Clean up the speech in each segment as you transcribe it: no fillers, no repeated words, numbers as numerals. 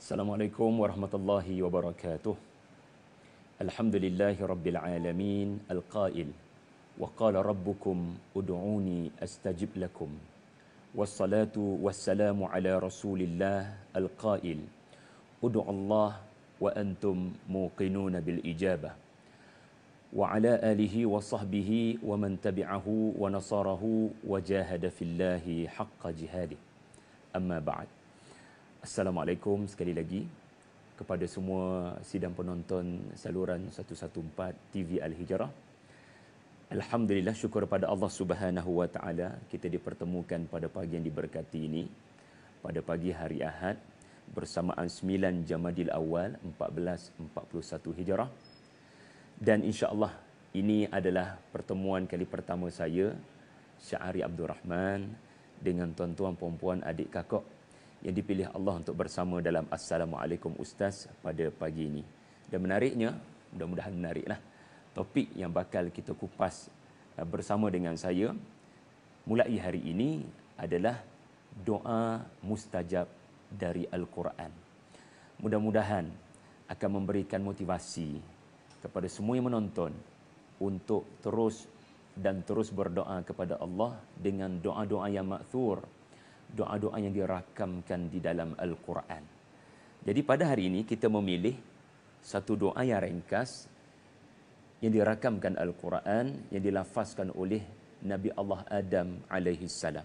Assalamualaikum warahmatullahi wabarakatuh. Alhamdulillahi rabbil alamin al-qail wa qala rabbukum ud'uni astajib lakum. Wassalatu wassalamu ala rasulillah al-qail ud'u Allah wa antum muqinuna bil ijabah. Wa ala alihi wa sahbihi wa man tabi'ahu wa nasarahu wa jahada fillahi haqqa jihadih. Amma ba'd. Assalamualaikum sekali lagi kepada semua sidang penonton saluran 114 TV Al-Hijrah. Alhamdulillah, syukur pada Allah Subhanahu wa taala kita dipertemukan pada pagi yang diberkati ini, pada pagi hari Ahad bersamaan 9 Jamadil Awal 1441 Hijrah. Dan insya-Allah ini adalah pertemuan kali pertama saya, Syahri Abdul Rahman, dengan tuan-tuan, puan-puan, adik kakak yang dipilih Allah untuk bersama dalam Assalamualaikum Ustaz pada pagi ini. Dan menariknya, mudah-mudahan menariklah, topik yang bakal kita kupas bersama dengan saya mulai hari ini adalah doa mustajab dari Al-Quran. Mudah-mudahan akan memberikan motivasi kepada semua yang menonton untuk terus berdoa kepada Allah dengan doa-doa yang ma'thur, doa-doa yang dirakamkan di dalam Al-Quran. Jadi pada hari ini kita memilih satu doa yang ringkas yang dirakamkan Al-Quran, yang dilafazkan oleh Nabi Allah Adam alaihi salam.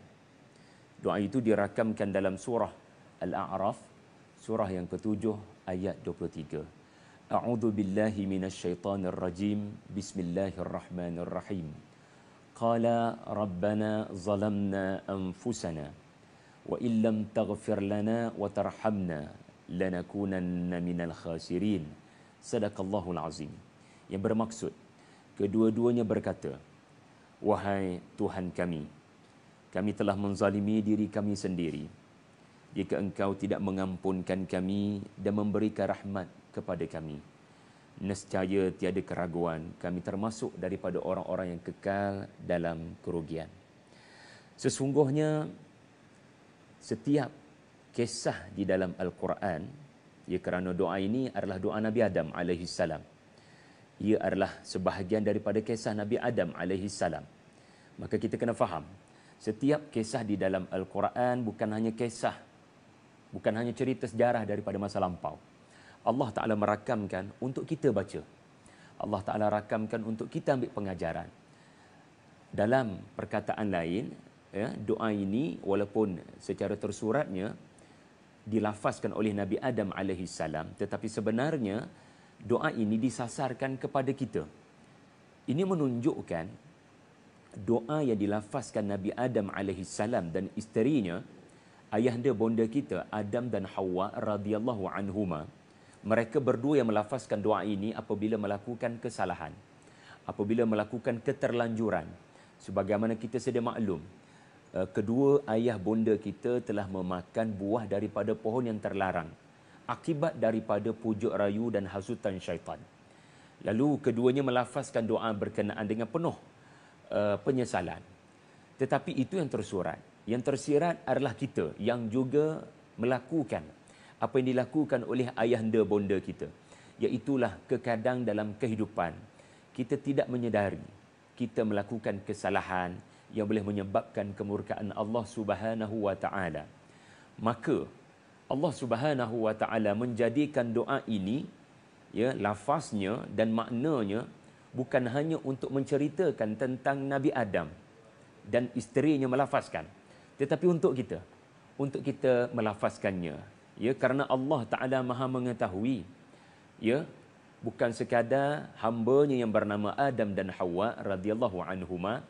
Doa itu dirakamkan dalam surah Al-A'raf, surah yang ke-7 ayat 23. A'udzu billahi minasyaitonir rajim. Bismillahirrahmanirrahim. Qala rabbana zalamna anfusana wa illam taghfir lana wa tarhamna lanakunanna minal khasirin. Sadaqallahul azim. Yang bermaksud, kedua-duanya berkata, wahai Tuhan kami telah menzalimi diri kami sendiri. Jika engkau tidak mengampunkan kami dan memberikan rahmat kepada kami, nescaya tiada keraguan kami termasuk daripada orang-orang yang kekal dalam kerugian. Sesungguhnya setiap kisah di dalam Al-Quran, ya, kerana doa ini adalah doa Nabi Adam alaihi salam. Ia adalah sebahagian daripada kisah Nabi Adam alaihi salam. Maka kita kena faham, setiap kisah di dalam Al-Quran bukan hanya cerita sejarah daripada masa lampau. Allah Ta'ala merakamkan untuk kita baca. Allah Ta'ala rakamkan untuk kita ambil pengajaran. Dalam perkataan lain, ya, doa ini walaupun secara tersuratnya dilafazkan oleh Nabi Adam alaihi salam, tetapi sebenarnya doa ini disasarkan kepada kita. Ini menunjukkan doa yang dilafazkan Nabi Adam alaihi salam dan isterinya, ayahanda bonda kita Adam dan Hawa radhiyallahu anhuma. Mereka berdua yang melafazkan doa ini apabila melakukan kesalahan, apabila melakukan keterlanjuran. Sebagaimana kita sedia maklum, kedua ayah bonda kita telah memakan buah daripada pohon yang terlarang akibat daripada pujuk rayu dan hasutan syaitan. Lalu keduanya melafazkan doa berkenaan dengan penuh penyesalan. Tetapi itu yang tersurat. Yang tersirat adalah kita yang juga melakukan apa yang dilakukan oleh ayahanda bonda kita. Iaitulah kekadang dalam kehidupan kita tidak menyedari kita melakukan kesalahan yang boleh menyebabkan kemurkaan Allah Subhanahu wa taala. Maka Allah Subhanahu wa taala menjadikan doa ini, ya, lafaznya dan maknanya bukan hanya untuk menceritakan tentang Nabi Adam dan isterinya melafazkan, tetapi untuk kita melafazkannya, ya, kerana Allah Ta'ala Maha mengetahui, ya, bukan sekadar hambanya yang bernama Adam dan Hawa radhiyallahu anhuma,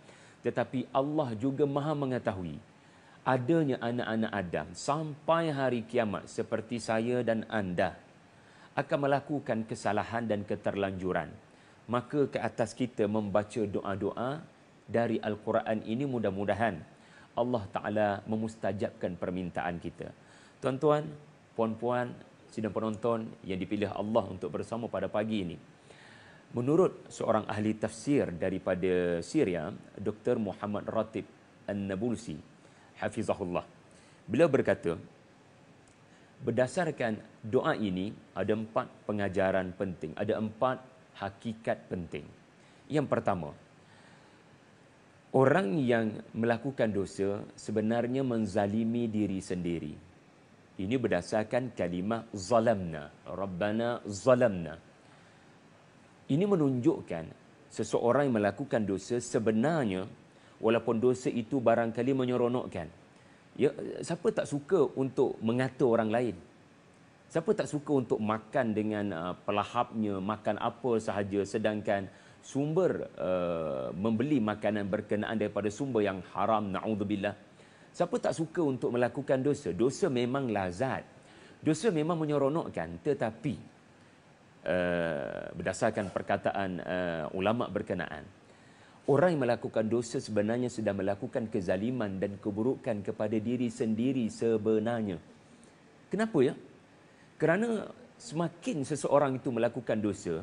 tetapi Allah juga Maha mengetahui adanya anak-anak Adam sampai hari kiamat seperti saya dan anda akan melakukan kesalahan dan keterlanjuran. Maka ke atas kita membaca doa-doa dari Al-Quran ini, mudah-mudahan Allah Ta'ala memustajabkan permintaan kita. Tuan-tuan, puan-puan, sidang penonton yang dipilih Allah untuk bersama pada pagi ini. Menurut seorang ahli tafsir daripada Syria, Dr. Muhammad Ratib An-Nabulsi, hafizahullah, beliau berkata, berdasarkan doa ini ada 4 pengajaran penting, ada 4 hakikat penting. Yang pertama, orang yang melakukan dosa sebenarnya menzalimi diri sendiri. Ini berdasarkan kalimah zalamna, Rabbana zalamna. Ini menunjukkan seseorang yang melakukan dosa sebenarnya, walaupun dosa itu barangkali menyeronokkan. Ya, siapa tak suka untuk mengata orang lain? Siapa tak suka untuk makan dengan pelahapnya, makan apa sahaja, sedangkan sumber membeli makanan berkenaan daripada sumber yang haram, na'udzubillah. Siapa tak suka untuk melakukan dosa? Dosa memang lazat. Dosa memang menyeronokkan, tetapi berdasarkan perkataan ulama berkenaan, orang yang melakukan dosa sebenarnya sedang melakukan kezaliman dan keburukan kepada diri sendiri sebenarnya. Kenapa ya? Kerana semakin seseorang itu melakukan dosa,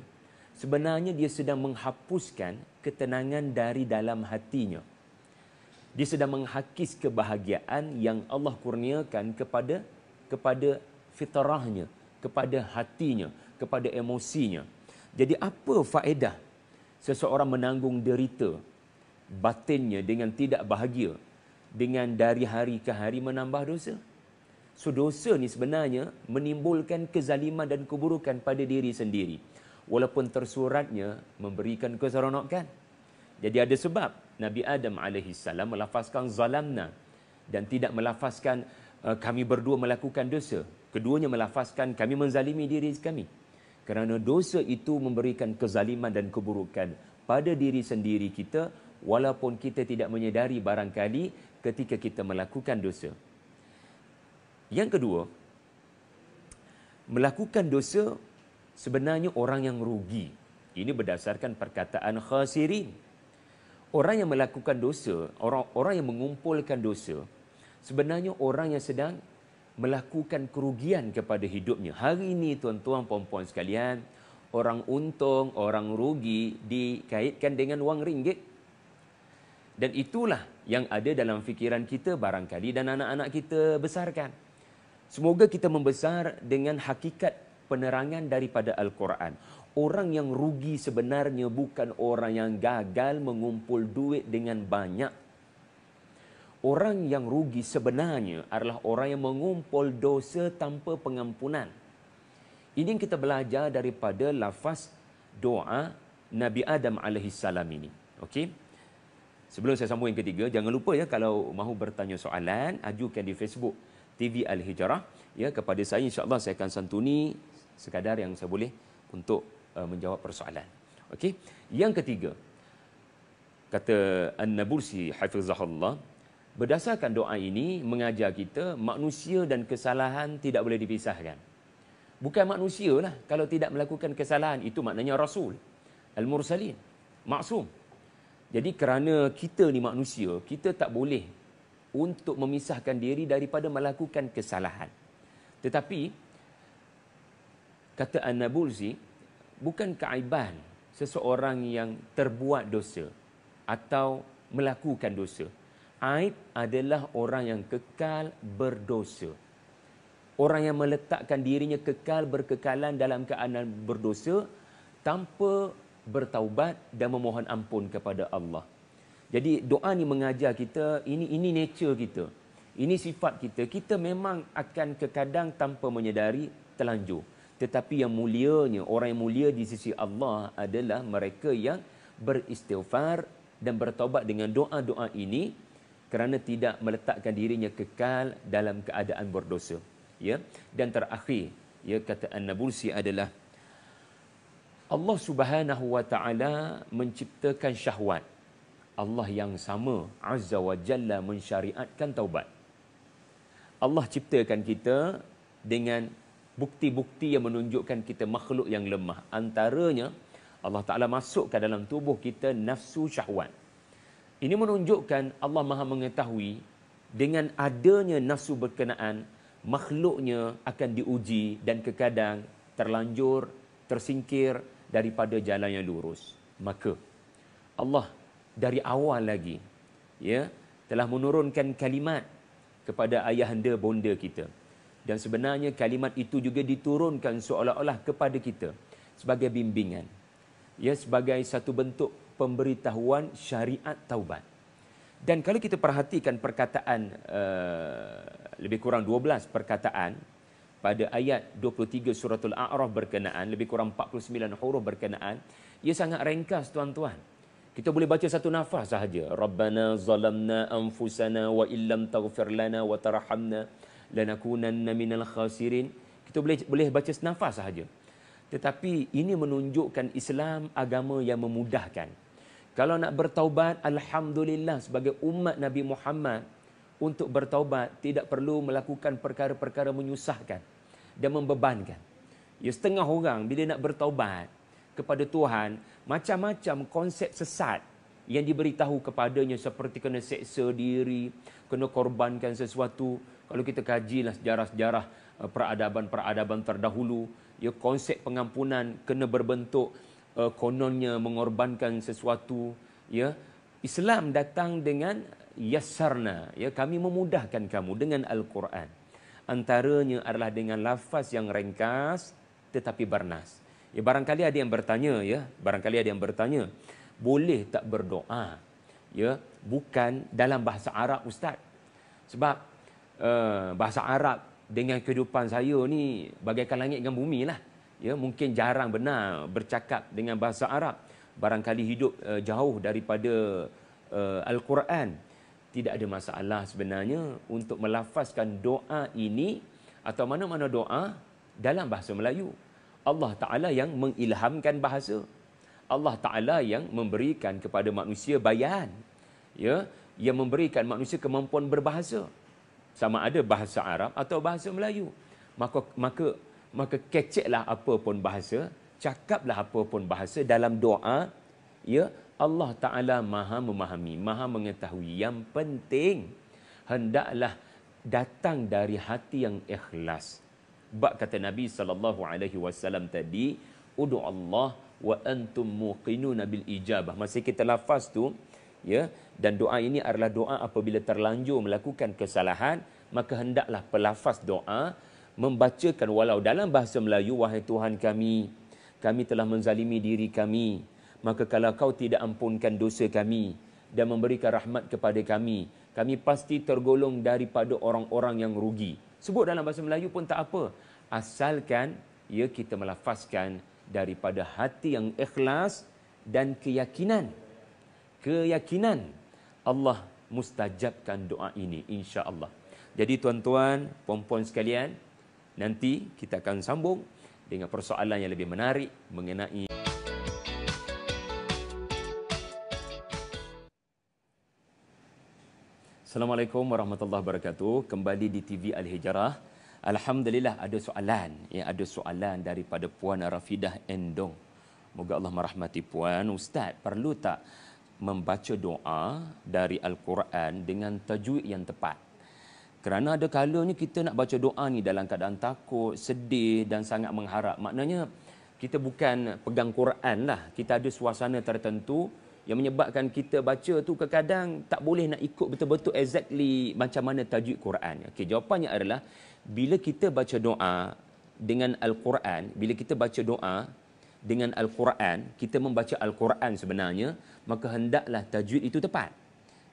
sebenarnya dia sedang menghapuskan ketenangan dari dalam hatinya. Dia sedang menghakis kebahagiaan yang Allah kurniakan kepada fitrahnya, kepada hatinya, kepada emosinya. Jadi apa faedah seseorang menanggung derita batinnya dengan tidak bahagia, dengan dari hari ke hari menambah dosa? So dosa ni sebenarnya menimbulkan kezaliman dan keburukan pada diri sendiri, walaupun tersuratnya memberikan keseronokan. Jadi ada sebab Nabi Adam AS melafazkan zalamna dan tidak melafazkan kami berdua melakukan dosa. Keduanya melafazkan kami menzalimi diri kami. Kerana dosa itu memberikan kezaliman dan keburukan pada diri sendiri kita, walaupun kita tidak menyedari barangkali ketika kita melakukan dosa. Yang kedua, melakukan dosa sebenarnya orang yang rugi. Ini berdasarkan perkataan khasirin. Orang yang melakukan dosa, orang yang mengumpulkan dosa, sebenarnya orang yang sedang melakukan kerugian kepada hidupnya. Hari ini tuan-tuan puan-puan sekalian, orang untung, orang rugi dikaitkan dengan wang ringgit. Dan itulah yang ada dalam fikiran kita barangkali dan anak-anak kita besarkan. Semoga kita membesar dengan hakikat penerangan daripada Al-Quran. Orang yang rugi sebenarnya bukan orang yang gagal mengumpul duit dengan banyak. Orang yang rugi sebenarnya adalah orang yang mengumpul dosa tanpa pengampunan. Ini yang kita belajar daripada lafaz doa Nabi Adam AS ini. Okey? Sebelum saya sambung yang ketiga, jangan lupa ya, kalau mahu bertanya soalan, ajukan di Facebook TV Al-Hijrah. Ya, kepada saya insya-Allah saya akan santuni sekadar yang saya boleh untuk menjawab persoalan. Okey. Yang ketiga, kata An-Nabulsi hafizahullah, berdasarkan doa ini mengajar kita manusia dan kesalahan tidak boleh dipisahkan. Bukan manusia lah kalau tidak melakukan kesalahan, itu maknanya Rasul Al-Mursalin, maksum. Jadi kerana kita ni manusia, kita tak boleh untuk memisahkan diri daripada melakukan kesalahan. Tetapi kata An-Nabulsi, bukan keaiban seseorang yang terbuat dosa atau melakukan dosa. Aib adalah orang yang kekal berdosa. Orang yang meletakkan dirinya kekal berkekalan dalam keadaan berdosa tanpa bertaubat dan memohon ampun kepada Allah. Jadi doa ni mengajar kita, ini nature kita. Ini sifat kita. Kita memang akan kekadang tanpa menyedari terlanjur. Tetapi yang mulianya, orang yang mulia di sisi Allah adalah mereka yang beristighfar dan bertaubat dengan doa-doa ini kerana tidak meletakkan dirinya kekal dalam keadaan berdosa. Ya. Dan terakhir, ya, kata An-Nabulsi adalah Allah Subhanahu wa taala menciptakan syahwat. Allah yang sama Azza wa Jalla mensyariatkan taubat. Allah ciptakan kita dengan bukti-bukti yang menunjukkan kita makhluk yang lemah. Antaranya Allah Ta'ala masukkan dalam tubuh kita nafsu syahwat. Ini menunjukkan Allah Maha mengetahui dengan adanya nafsu berkenaan, makhluknya akan diuji dan terkadang terlanjur, tersingkir daripada jalan yang lurus. Maka Allah dari awal lagi, ya, telah menurunkan kalimat kepada ayahanda bonda kita. Dan sebenarnya kalimat itu juga diturunkan seolah-olah kepada kita sebagai bimbingan. Ya, sebagai satu bentuk pemberitahuan syariat taubat. Dan kalau kita perhatikan perkataan lebih kurang 12 perkataan pada ayat 23 suratul A'raf berkenaan, lebih kurang 49 huruf berkenaan, ia sangat ringkas tuan-tuan. Kita boleh baca satu nafas sahaja. Rabbana zalamna anfusana wa illam taghfir lana wa tarhamna lanakunanna minal khasirin. Kita boleh baca senafas sahaja. Tetapi ini menunjukkan Islam agama yang memudahkan. Kalau nak bertaubat, alhamdulillah sebagai umat Nabi Muhammad, untuk bertaubat tidak perlu melakukan perkara-perkara menyusahkan dan membebankan. Ya, setengah orang bila nak bertaubat kepada Tuhan, macam-macam konsep sesat yang diberitahu kepadanya, seperti kena seksa diri, kena korbankan sesuatu. Kalau kita kajilah sejarah-sejarah peradaban-peradaban terdahulu, ya, konsep pengampunan kena berbentuk kononnya mengorbankan sesuatu. Ya, Islam datang dengan yassarna, ya, kami memudahkan kamu dengan Al-Quran. Antaranya adalah dengan lafaz yang ringkas tetapi bernas. Ya, barangkali ada yang bertanya, ya, barangkali ada yang bertanya, boleh tak berdoa, ya, bukan dalam bahasa Arab, Ustaz? Sebab bahasa Arab dengan kehidupan saya ni bagaikan langit dengan bumi lah. Ya, mungkin jarang benar bercakap dengan bahasa Arab. Barangkali hidup jauh daripada Al-Quran. Tidak ada masalah sebenarnya untuk melafazkan doa ini atau mana-mana doa dalam bahasa Melayu. Allah Ta'ala yang mengilhamkan bahasa. Allah Ta'ala yang memberikan kepada manusia bayan. Ya, yang memberikan manusia kemampuan berbahasa. Sama ada bahasa Arab atau bahasa Melayu. Maka keceklah apa pun bahasa, cakaplah apa pun bahasa dalam doa. Ya, Allah Ta'ala maha memahami, maha mengetahui. Yang penting, hendaklah datang dari hati yang ikhlas. Bab kata Nabi SAW tadi, Udu Allah wa antum muqinuna bil ijabah. Masih kita lafaz tu, ya, dan doa ini adalah doa apabila terlanjur melakukan kesalahan, maka hendaklah pelafaz doa membacakan walau dalam bahasa Melayu, wahai Tuhan kami telah menzalimi diri kami, maka kalau kau tidak ampunkan dosa kami dan memberikan rahmat kepada kami pasti tergolong daripada orang-orang yang rugi. Sebut dalam bahasa Melayu pun tak apa, asalkan, ya, kita melafazkan daripada hati yang ikhlas dan keyakinan Allah mustajabkan doa ini, insya-Allah. Jadi tuan-tuan, puan-puan sekalian, nanti kita akan sambung dengan persoalan yang lebih menarik mengenai Assalamualaikum warahmatullahi wabarakatuh. Kembali di TV Al-Hijrah. Alhamdulillah ada soalan daripada Puan Rafidah Endong. Moga Allah merahmati Puan. Ustaz, perlu tak membaca doa dari Al-Quran dengan tajwid yang tepat? Kerana ada kalanya kita nak baca doa ni dalam keadaan takut, sedih dan sangat mengharap. Maknanya kita bukan pegang Quran lah. Kita ada suasana tertentu yang menyebabkan kita baca tu kadang tak boleh nak ikut betul-betul exactly macam mana tajwid Quran. Okey, jawapannya adalah bila kita baca doa dengan Al-Quran, bila kita baca doa dengan Al-Quran, kita membaca Al-Quran sebenarnya, maka hendaklah tajwid itu tepat.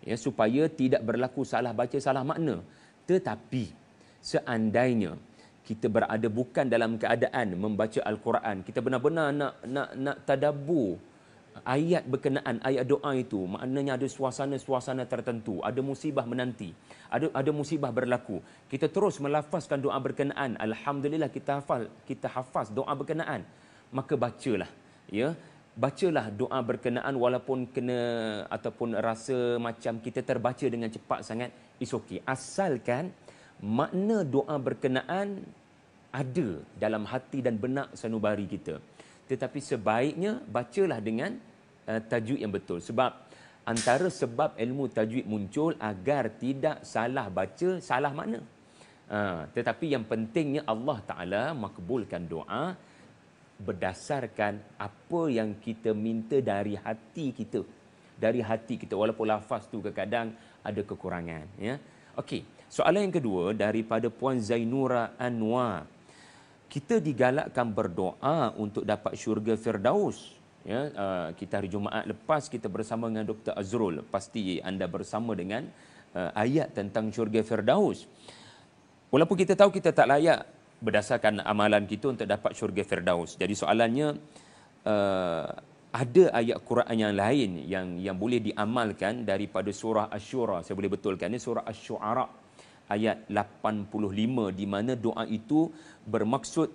Ya, supaya tidak berlaku salah baca, salah makna. Tetapi seandainya kita berada bukan dalam keadaan membaca Al-Quran, kita benar-benar nak tadabbur ayat berkenaan, ayat doa itu, maknanya ada suasana-suasana tertentu, ada musibah menanti, ada musibah berlaku, kita terus melafazkan doa berkenaan, alhamdulillah kita hafaz doa berkenaan, maka bacalah, ya, bacalah doa berkenaan walaupun kena ataupun rasa macam kita terbaca dengan cepat sangat, it's okay, asalkan makna doa berkenaan ada dalam hati dan benak sanubari kita. Tetapi sebaiknya bacalah dengan tajwid yang betul. Sebab antara sebab ilmu tajwid muncul agar tidak salah baca, salah makna. Tetapi yang pentingnya Allah Ta'ala makbulkan doa berdasarkan apa yang kita minta dari hati kita. Dari hati kita, walaupun lafaz tu kadang ada kekurangan. Ya? Okey, Soalan yang kedua daripada Puan Zainura Anwar. Kita digalakkan berdoa untuk dapat syurga Firdaus. Ya, kita hari Jumaat lepas kita bersama dengan Dr. Azrul. Pasti anda bersama dengan ayat tentang syurga Firdaus. Walaupun kita tahu kita tak layak berdasarkan amalan kita untuk dapat syurga Firdaus. Jadi soalannya, ada ayat Quran yang lain yang boleh diamalkan daripada surah Asy-Syura. Saya boleh betulkan ini surah Asy-Syu'ara ayat 85, di mana doa itu bermaksud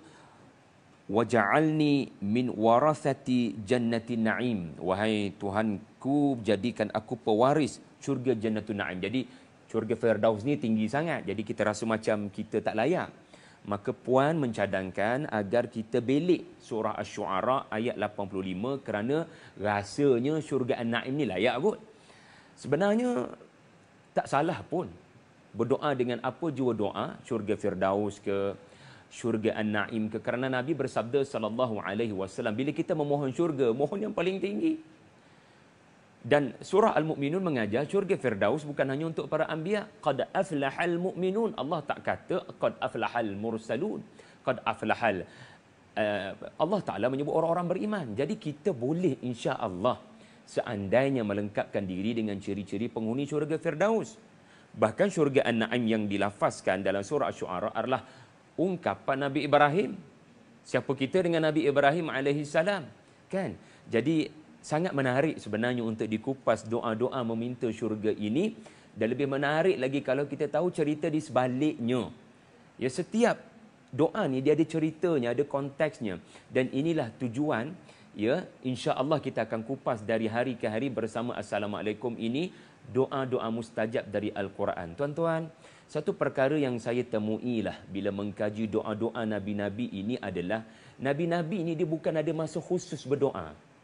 waja'alni min warathati jannatin na'im. Wahai Tuhanku, jadikan aku pewaris syurga jannatul na'im. Jadi syurga Firdaus ni tinggi sangat, jadi kita rasa macam kita tak layak. Maka Puan mencadangkan agar kita belik surah Asy-Syu'ara ayat 85 kerana rasanya syurga An-Na'im ni layak kot. Sebenarnya tak salah pun berdoa dengan apa jua doa, syurga Firdaus ke, syurga An-Na'im ke, kerana Nabi bersabda sallallahu alaihi wasallam, bila kita memohon syurga, mohon yang paling tinggi. Dan surah Al-Mu'minun mengajar syurga Firdaus bukan hanya untuk para anbiya. Qad aflahal mu'minun. Allah tak kata qad aflahal mursalun. Qad aflahal. Allah Ta'ala menyebut orang-orang beriman. Jadi kita boleh insya-Allah seandainya melengkapkan diri dengan ciri-ciri penghuni syurga Firdaus. Bahkan syurga An-Na'im yang dilafazkan dalam surah Asy-Syu'ara adalah ungkapan Nabi Ibrahim. Siapa kita dengan Nabi Ibrahim alaihi salam? Kan? Jadi sangat menarik sebenarnya untuk dikupas doa-doa meminta syurga ini, dan lebih menarik lagi kalau kita tahu cerita di sebaliknya. Ya, setiap doa ni dia ada ceritanya, ada konteksnya, dan inilah tujuan. Ya, insya-Allah kita akan kupas dari hari ke hari bersama Assalamualaikum ini doa-doa mustajab dari Al-Quran. Tuan-tuan, satu perkara yang saya temui lah bila mengkaji doa-doa Nabi-Nabi ini adalah Nabi-Nabi ini dia bukan ada masa khusus berdoa.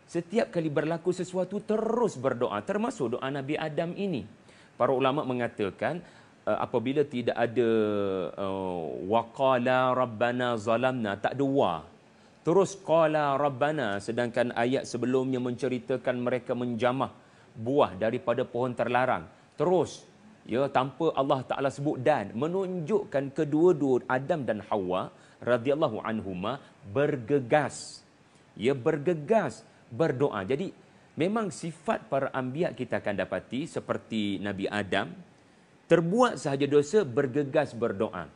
Setiap kali berlaku sesuatu terus berdoa, termasuk doa Nabi Adam ini. Para ulama mengatakan apabila tidak ada waqala rabbana zalamna, tak ada wa. Terus qala rabbana, sedangkan ayat sebelumnya menceritakan mereka menjamah buah daripada pohon terlarang. Terus ya, tanpa Allah Taala sebut dan, menunjukkan kedua-dua Adam dan Hawa radhiyallahu anhuma bergegas. Ya, bergegas berdoa. Jadi memang sifat para anbiya kita akan dapati seperti Nabi Adam, terbuat sahaja dosa bergegas berdoa.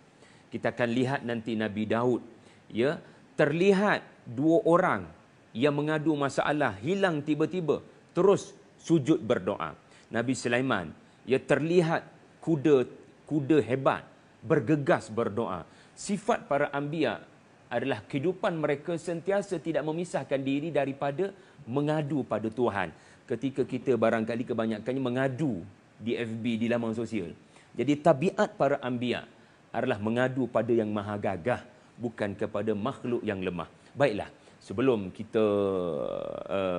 Kita akan lihat nanti Nabi Daud, ya, terlihat dua orang yang mengadu masalah hilang tiba-tiba terus sujud berdoa. Nabi Sulaiman, ya, terlihat kuda hebat bergegas berdoa. Sifat para anbiya adalah kehidupan mereka sentiasa tidak memisahkan diri daripada mengadu pada Tuhan. Ketika kita barangkali kebanyakannya mengadu di FB, di laman sosial. Jadi tabiat para anbiya adalah mengadu pada yang maha gagah, bukan kepada makhluk yang lemah. Baiklah, sebelum kita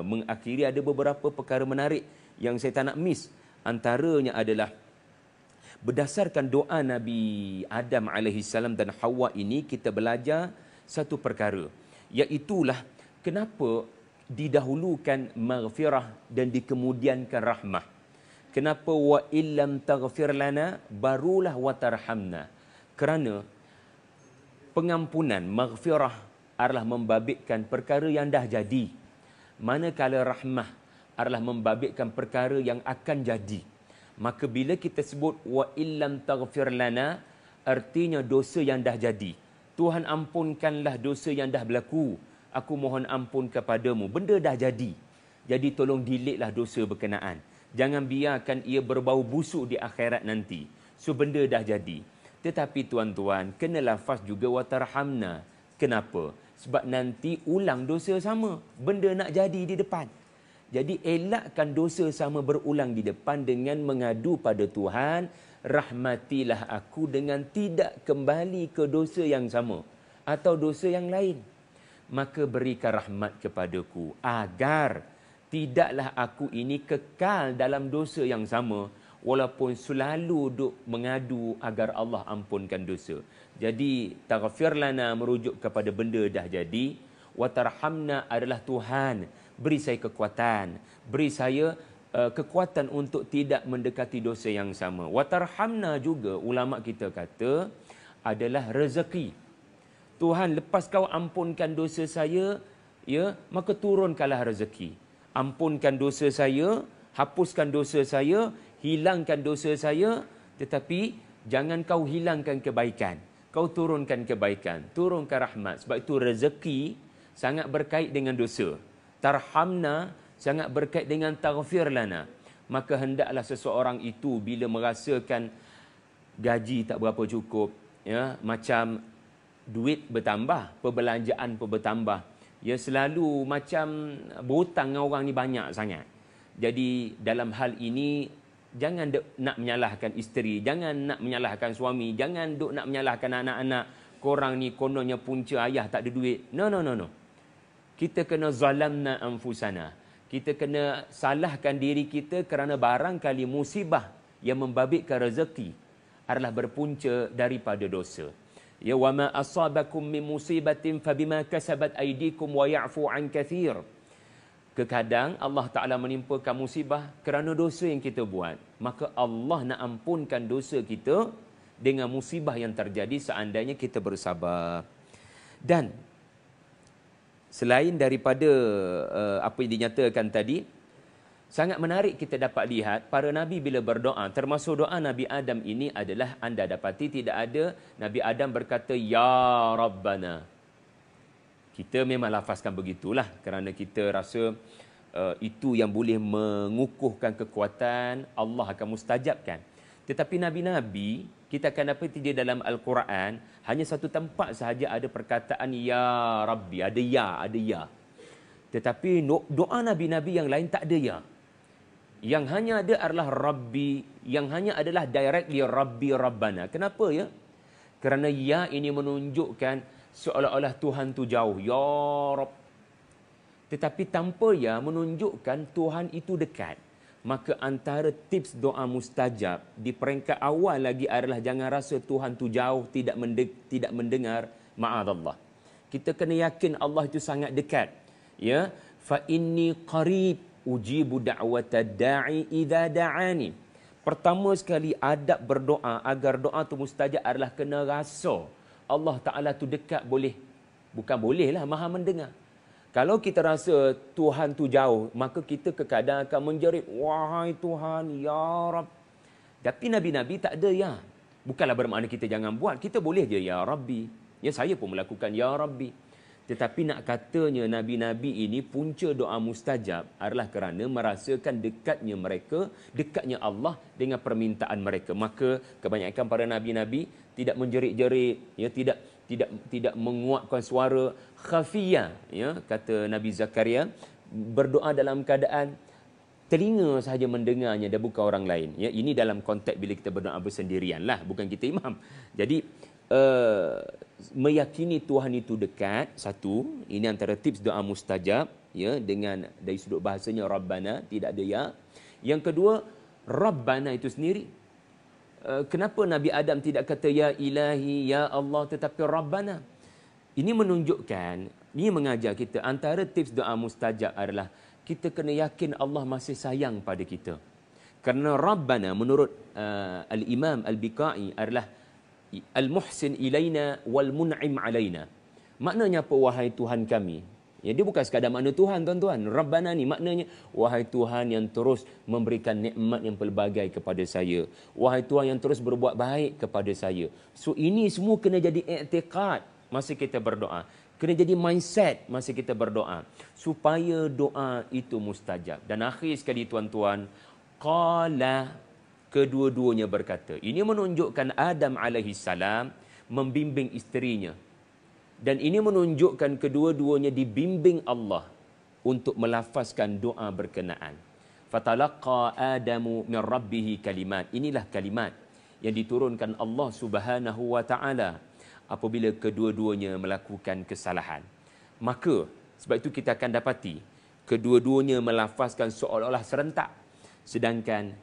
mengakhiri, ada beberapa perkara menarik yang saya tak nak miss. Antaranya adalah berdasarkan doa Nabi Adam AS dan Hawa ini, kita belajar satu perkara, iaitulah kenapa didahulukan maghfirah dan dikemudiankan rahmah. Kenapa wa illam taghfir lana barulah wa tarhamna? Kerana pengampunan, maghfirah adalah membabitkan perkara yang dah jadi, manakala rahmah adalah membabitkan perkara yang akan jadi. Maka bila kita sebut wa illam taghfir lana, artinya dosa yang dah jadi. Tuhan, ampunkanlah dosa yang dah berlaku. Aku mohon ampun kepadamu. Benda dah jadi. Jadi tolong delete-lah dosa berkenaan. Jangan biarkan ia berbau busuk di akhirat nanti. So benda dah jadi. Tetapi tuan-tuan, kena lafaz juga watarhamna. Kenapa? Sebab nanti ulang dosa sama. Benda nak jadi di depan. Jadi elakkan dosa sama berulang di depan dengan mengadu pada Tuhan, rahmatilah aku dengan tidak kembali ke dosa yang sama atau dosa yang lain. Maka berikan rahmat kepadaku agar tidaklah aku ini kekal dalam dosa yang sama, walaupun selalu duk mengadu agar Allah ampunkan dosa. Jadi taghfir lana merujuk kepada benda dah jadi, wa tarhamna adalah Tuhan beri saya kekuatan, beri saya kekuatan untuk tidak mendekati dosa yang sama. Watarhamna juga ulama kita kata adalah rezeki. Tuhan, lepas kau ampunkan dosa saya, ya, maka turunkanlah rezeki. Ampunkan dosa saya, hapuskan dosa saya, hilangkan dosa saya, tetapi jangan kau hilangkan kebaikan. Kau turunkan kebaikan, turunkan rahmat. Sebab itu rezeki sangat berkait dengan dosa. Tarhamna sangat berkait dengan taghfir lana. Maka hendaklah seseorang itu bila merasakan gaji tak berapa cukup, ya, macam duit bertambah, perbelanjaan pun bertambah, ya, selalu macam berhutang dengan orang ni banyak sangat. Jadi dalam hal ini jangan nak menyalahkan isteri, jangan nak menyalahkan suami, jangan nak menyalahkan anak-anak. Korang ni kononnya punca ayah tak ada duit. No. Kita kena zalamna anfusana. Kita kena salahkan diri kita kerana barangkali musibah yang membabitkan rezeki adalah berpunca daripada dosa. Ya, wa ma asabakum min musibatin fabima kasabat aydikum wa ya'fu an kathir. Kadang Allah Ta'ala menimpakan musibah kerana dosa yang kita buat. Maka Allah nak ampunkan dosa kita dengan musibah yang terjadi seandainya kita bersabar. Dan selain daripada apa yang dinyatakan tadi, sangat menarik kita dapat lihat para Nabi bila berdoa, termasuk doa Nabi Adam ini adalah anda dapati tidak ada Nabi Adam berkata, Ya Rabbana. Kita memang lafazkan begitulah kerana kita rasa itu yang boleh mengukuhkan kekuatan, Allah akan mustajabkan. Tetapi Nabi-Nabi, kita akan dapati di dalam Al-Quran, hanya satu tempat sahaja ada perkataan Ya Rabbi, ada ya. Tetapi doa Nabi-Nabi yang lain tak ada ya. Yang hanya ada adalah Rabbi, yang hanya adalah directly Rabbi Rabbana. Kenapa ya? Kerana ya ini menunjukkan seolah-olah Tuhan tu jauh, Ya Rabb. Tetapi tanpa ya menunjukkan Tuhan itu dekat. Maka antara tips doa mustajab di peringkat awal lagi adalah jangan rasa Tuhan tu jauh, tidak mendengar. Ma'adallah. Kita kena yakin Allah itu sangat dekat. Ya, fa inni qarib ujibu da'wata da'i idza da'ani. Pertama sekali adab berdoa agar doa tu mustajab adalah kena rasa Allah Ta'ala tu dekat, boleh. Bukan bolehlah, maha mendengar. Kalau kita rasa Tuhan tu jauh, maka kita kadang akan menjerit, wahai Tuhan, Ya Rabb. Tapi Nabi-Nabi tak ada ya. Bukanlah bermakna kita jangan buat. Kita boleh je Ya Rabbi. Ya, saya pun melakukan Ya Rabbi. Tetapi nak katanya Nabi-Nabi ini punca doa mustajab adalah kerana merasakan dekatnya mereka, dekatnya Allah dengan permintaan mereka. Maka kebanyakan para Nabi-Nabi tidak menjerit-jerit, ya, tidak menguatkan suara khafiyah, ya, kata Nabi Zakaria, berdoa dalam keadaan telinga sahaja mendengarnya dan bukan orang lain. Ya, ini dalam konteks bila kita berdoa bersendirian lah, bukan kita imam. Jadi meyakini Tuhan itu dekat, satu, ini antara tips doa mustajab, ya, dengan dari sudut bahasanya Rabbana, tidak ada ya. Yang kedua, Rabbana itu sendiri. Kenapa Nabi Adam tidak kata Ya Ilahi, Ya Allah, tetapi Rabbana? Ini menunjukkan, ini mengajar kita antara tips doa mustajab adalah kita kena yakin Allah masih sayang pada kita. Kerana Rabbana menurut Al-Imam Al-Biqai adalah Al-Muhsin ilaina wal-mun'im alaina. Maknanya apa? Wahai Tuhan kami. Ya, dia bukan sekadar makna Tuhan, tuan-tuan. Rabbana ni maknanya wahai Tuhan yang terus memberikan nikmat yang pelbagai kepada saya. Wahai Tuhan yang terus berbuat baik kepada saya. So ini semua kena jadi i'tiqad masa kita berdoa. Kena jadi mindset masa kita berdoa. Supaya doa itu mustajab. Dan akhir sekali tuan-tuan, qala, kedua-duanya berkata. Ini menunjukkan Adam alaihissalam membimbing isterinya. Dan ini menunjukkan kedua-duanya dibimbing Allah untuk melafazkan doa berkenaan. Fatalaqa Adamu min rabbihi kalimat. Inilah kalimat yang diturunkan Allah Subhanahu wa taala apabila kedua-duanya melakukan kesalahan. Maka sebab itu kita akan dapati kedua-duanya melafazkan seolah-olah serentak. Sedangkan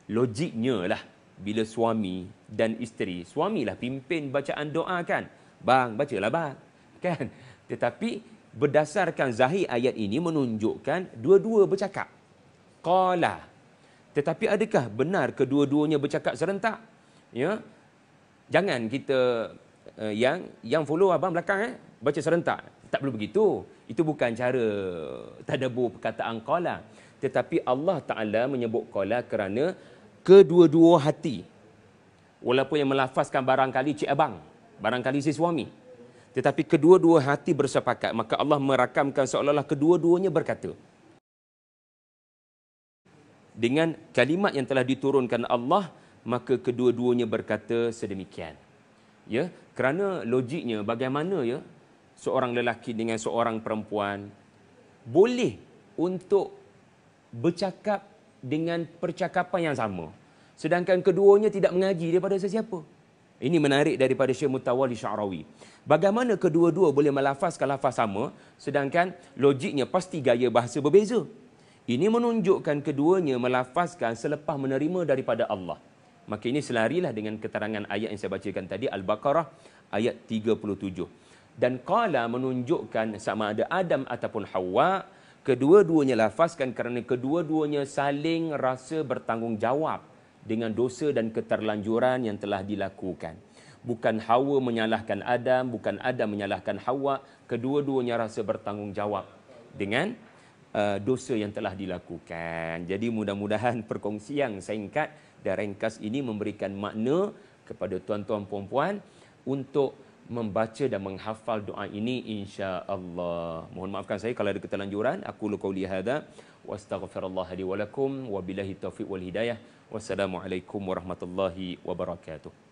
logiknya lah bila suami dan isteri, suamilah pimpin bacaan doa kan. Bang, bacalah bang. Kan? Tetapi berdasarkan zahir ayat ini menunjukkan dua-dua bercakap. Qala, Tetapi adakah benar kedua-duanya bercakap serentak? Ya. Jangan kita yang follow abang belakang baca serentak. Tak perlu begitu. Itu bukan cara tadabbur perkataan qala. Tetapi Allah Ta'ala menyebut qala kerana kedua-dua hati. Walaupun yang melafazkan barangkali cik abang, barangkali si suami. Tetapi kedua-dua hati bersepakat. Maka Allah merakamkan seolah-olah kedua-duanya berkata. Dengan kalimat yang telah diturunkan Allah, maka kedua-duanya berkata sedemikian. Ya, kerana logiknya bagaimana ya seorang lelaki dengan seorang perempuan boleh untuk bercakap dengan percakapan yang sama, sedangkan keduanya tidak mengaji daripada sesiapa. Ini menarik daripada Syekh Mutawalli Sya'rawi. Bagaimana kedua-dua boleh melafazkan lafaz sama, sedangkan logiknya pasti gaya bahasa berbeza. Ini menunjukkan keduanya melafazkan selepas menerima daripada Allah. Maka ini selarilah dengan keterangan ayat yang saya bacakan tadi, Al-Baqarah ayat 37. Dan qala menunjukkan sama ada Adam ataupun Hawa, kedua-duanya lafazkan kerana kedua-duanya saling rasa bertanggungjawab dengan dosa dan keterlanjuran yang telah dilakukan. Bukan Hawa menyalahkan Adam, bukan Adam menyalahkan Hawa, kedua-duanya rasa bertanggungjawab dengan dosa yang telah dilakukan. Jadi mudah-mudahan perkongsian singkat dan ringkas ini memberikan makna kepada tuan-tuan puan-puan untuk membaca dan menghafal doa ini insya-Allah. Mohon maafkan saya kalau ada keterlanjuran. Aku qauli hadza wa astaghfirullah li wa lakum wa billahi taufiq wal hidayah. Wassalamualaikum warahmatullahi wabarakatuh.